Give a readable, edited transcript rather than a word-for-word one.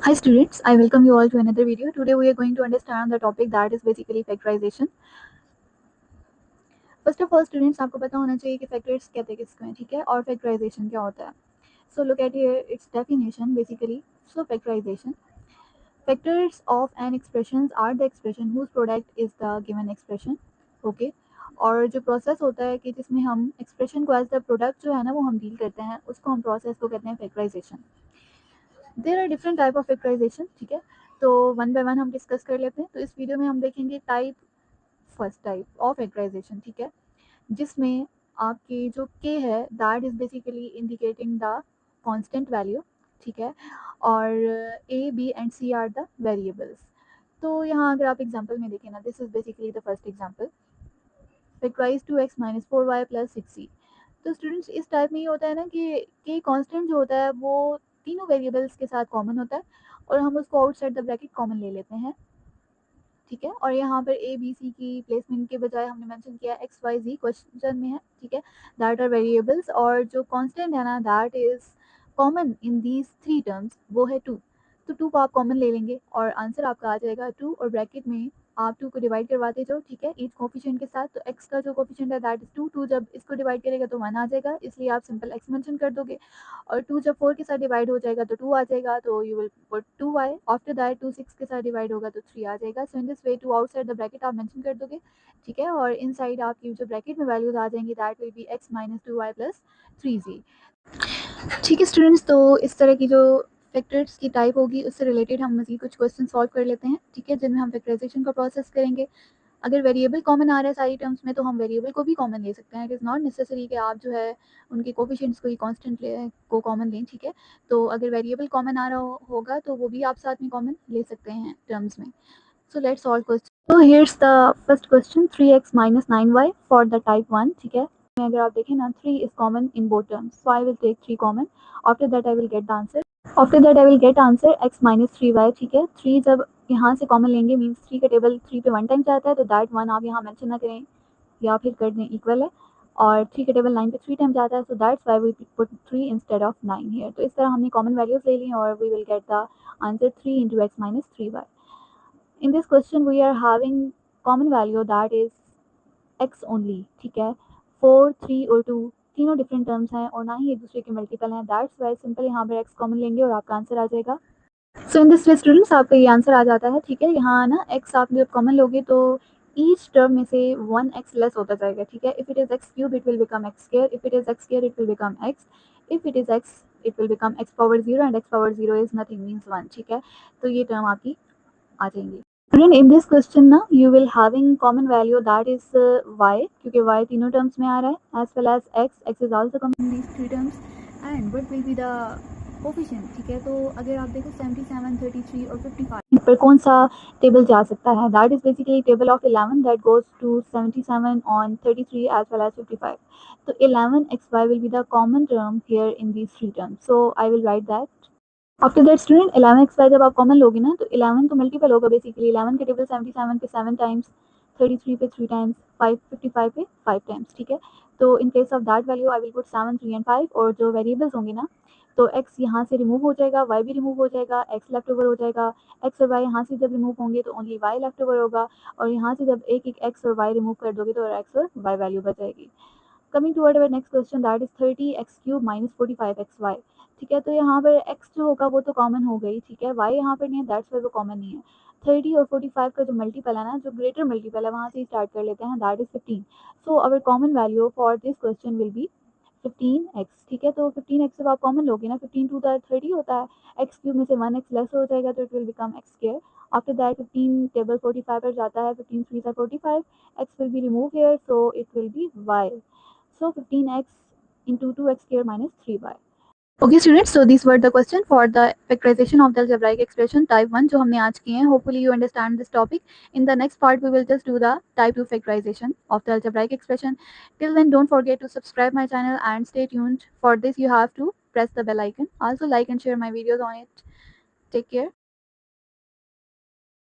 Hi students, I welcome you all to another video. Today we are going to understand the topic that is basically factorization. First of all students, आपको पता होना चाहिए कि factors कहते हैं किसको हैं, ठीक है, और factorization क्या होता है. So look at here its definition basically. So factorization, factors of an expressions are the expression whose product is the given expression. Okay. और जो प्रोसेस होता है कि जिसमें हम एक्सप्रेशन को एज द प्रोडक्ट जो है ना वो हम डील करते हैं, उसको हम प्रोसेस को कहते हैं factorisation. There are different type of factorisation, ठीक है, तो वन बाय वन हम डिस्कस कर लेते हैं. तो इस वीडियो में हम देखेंगे फर्स्ट टाइप ऑफ फैक्टराइजेशन, ठीक है, जिसमें आपकी जो के है that is basically indicating the constant value, ठीक है, और a b and c are the variables. तो यहाँ अगर आप एग्जांपल में देखें ना, this is basically the first example, factorise 2x minus 4y plus 6c. तो स्टूडेंट्स इस टाइप में ये होता है ना कि कांस्टेंट जो होता है वो तीनों वेरिएबल्स के साथ कॉमन होता है और हम उसको आउटसाइड द ब्रैकेट कॉमन ले लेते हैं, ठीक है. और यहाँ पर ए बी सी की प्लेसमेंट के बजाय हमने मेंशन किया एक्स वाई जी क्वेश्चन में है, ठीक है, दैट आर वेरिएबल्स, और जो कांस्टेंट है ना that is common in these three terms वो है 2. तो 2 को आप कॉमन ले लेंगे और आंसर आपका आ जाएगा 2, और ब्रैकेट में आप 2 को डिवाइड करवाते जाओ, ठीक है, ईच कोफिशिएंट के साथ. तो x का जो कोफिशिएंट है दैट इज 2, 2 जब इसको डिवाइड करेगा तो 1 आ जाएगा, इसलिए आप सिंपल x मेंशन कर दोगे. और 2 जब 4 के साथ डिवाइड हो जाएगा तो 2 आ जाएगा, तो you will put 2y. After that 2 6 के साथ डिवाइड होगा तो 3 आ जाएगा. So in this way 2 outside the bracket आप मेंशन कर दोगे, ठीक है, और इनसाइड आपकी जो ब्रैकेट में वैल्यूज आ जाएंगी that will be x minus 2y plus 3z. ठीक है स्टूडेंट्स, तो इस तरह की जो फैक्टर्स की टाइप होगी उससे रिलेटेड हम मज़ीद कुछ क्वेश्चन सॉल्व कर लेते हैं, ठीक है, जिनमें हम फैक्टराइजेशन का प्रोसेस करेंगे. अगर वेरिएबल कॉमन आ रहा है सारी टर्म्स में तो हम वेरिएबल को भी कॉमन ले सकते हैं. इट इज़ नॉट नेसेसरी कि आप जो है उनके कोफिशिएंट्स को ही कांस्टेंट को कॉमन लें, ठीक है. तो अगर वेरिएबल कॉमन आ रहा होगा तो वो भी आप साथ में कॉमन ले सकते हैं टर्म्स में. So let's solve question. तो here's the first question, 3x minus 9y for the type 1, ठीक है. अगर आप देखें ना 3 is common in both terms, so I will take 3 common. After that I will get the answer. After that I will get answer x minus 3y, ठीक है. 3 जब यहाँ से कॉमन लेंगे मीन्स 3 का टेबल 3 पे 1 टाइम जाता है, तो दैट 1 आप यहाँ मेंशन ना करें या फिर कर दें इक्वल है. और 3 का टेबल 9 पे 3 टाइम जाता है, so that's why we put 3 instead of 9 here. तो इस तरह हमने कॉमन वैल्यूज ले ली और we will get the answer 3 into x minus 3y. In this question we are having common value that is x only, ठीक है. 4 3 और 2 तीनों डिफरेंट टर्म्स हैं और ना ही एक दूसरे के मल्टीपल हैं, दैट्स वाई सिंपल यहाँ पर x कॉमन लेंगे और आपका आंसर आ जाएगा. So in this way students आपका ये आंसर आ जाता है, ठीक है. यहाँ ना x आप जब कॉमन लोगे तो ईच टर्म में से 1x लेस होता जाएगा, ठीक है. If it is x cube it will become x square, if it is x square it will become x, if it is x it will become x power 0 and x power 0 is nothing means 1, ठीक है. तो ये term आपकी आ जाएंगी. Student, in this question ना you will having common value that is y, क्योंकि y तीनों terms में आ रहा है, as well as x is also common in these three terms, and what will be the coefficient, ठीक है. तो अगर आप देखो 77, 33 और 55 पर कौन सा टेबल जा सकता है, that is basically table of 11 that goes to 77 on 33 as well as 55. तो 11xy will be the common term here in these three terms, so I will write that. After that student 11x जब आप common लोगे ना तो 11 तो multiple होगा basically. 11 के table 77 पे 7 टाइम्स, 33 पे 3 टाइम्स, 55 पे 5 टाइम्स, ठीक है. तो in place of that value I will put 7 3 and 5. और जो वेरिएबल्स होंगे ना तो x यहाँ से रिमूव हो जाएगा, y भी रिमूव हो जाएगा, x लेफ्ट ओवर हो जाएगा. x और y यहाँ से जब रिमूव होंगे तो ओनली y लेफ्ट ओवर होगा, और यहाँ से जब एक एक x और y रिमूव कर दोगे तो x और y वैल्यू बचेगी. Coming toward our next question that is 30x cube minus 45xy, ठीक है. तो यहाँ पर x जो होगा वो तो कॉमन हो गई, ठीक है. y यहाँ पर नहीं है, दैट्स वाई वो कॉमन नहीं है. 30 और 45 का जो मल्टीपल है ना, जो ग्रेटर मल्टीपल है वहाँ से स्टार्ट कर लेते हैं, that is 15. So our common value for this question will be 15x, ठीक है. तो 15x जब आप कॉमन लोगे ना, 15 टू 30 होता है, x क्यूब में से 1x लेस हो जाएगा तो it will become x square. After that 15 table 45 पर जाता है, 15 3 से 45, x will be remove here so it will be y. So 15x into 2x square minus 3y. Okay students, so these were the question for the factorization of the algebraic expression type 1 जो हमने आज किए हैं. Hopefully you understand this topic. In the next part we will just do the type 2 factorization of the algebraic expression. Till then don't forget to subscribe my channel and stay tuned. For this you have to press the bell icon. Also like and share my videos on it. Take care.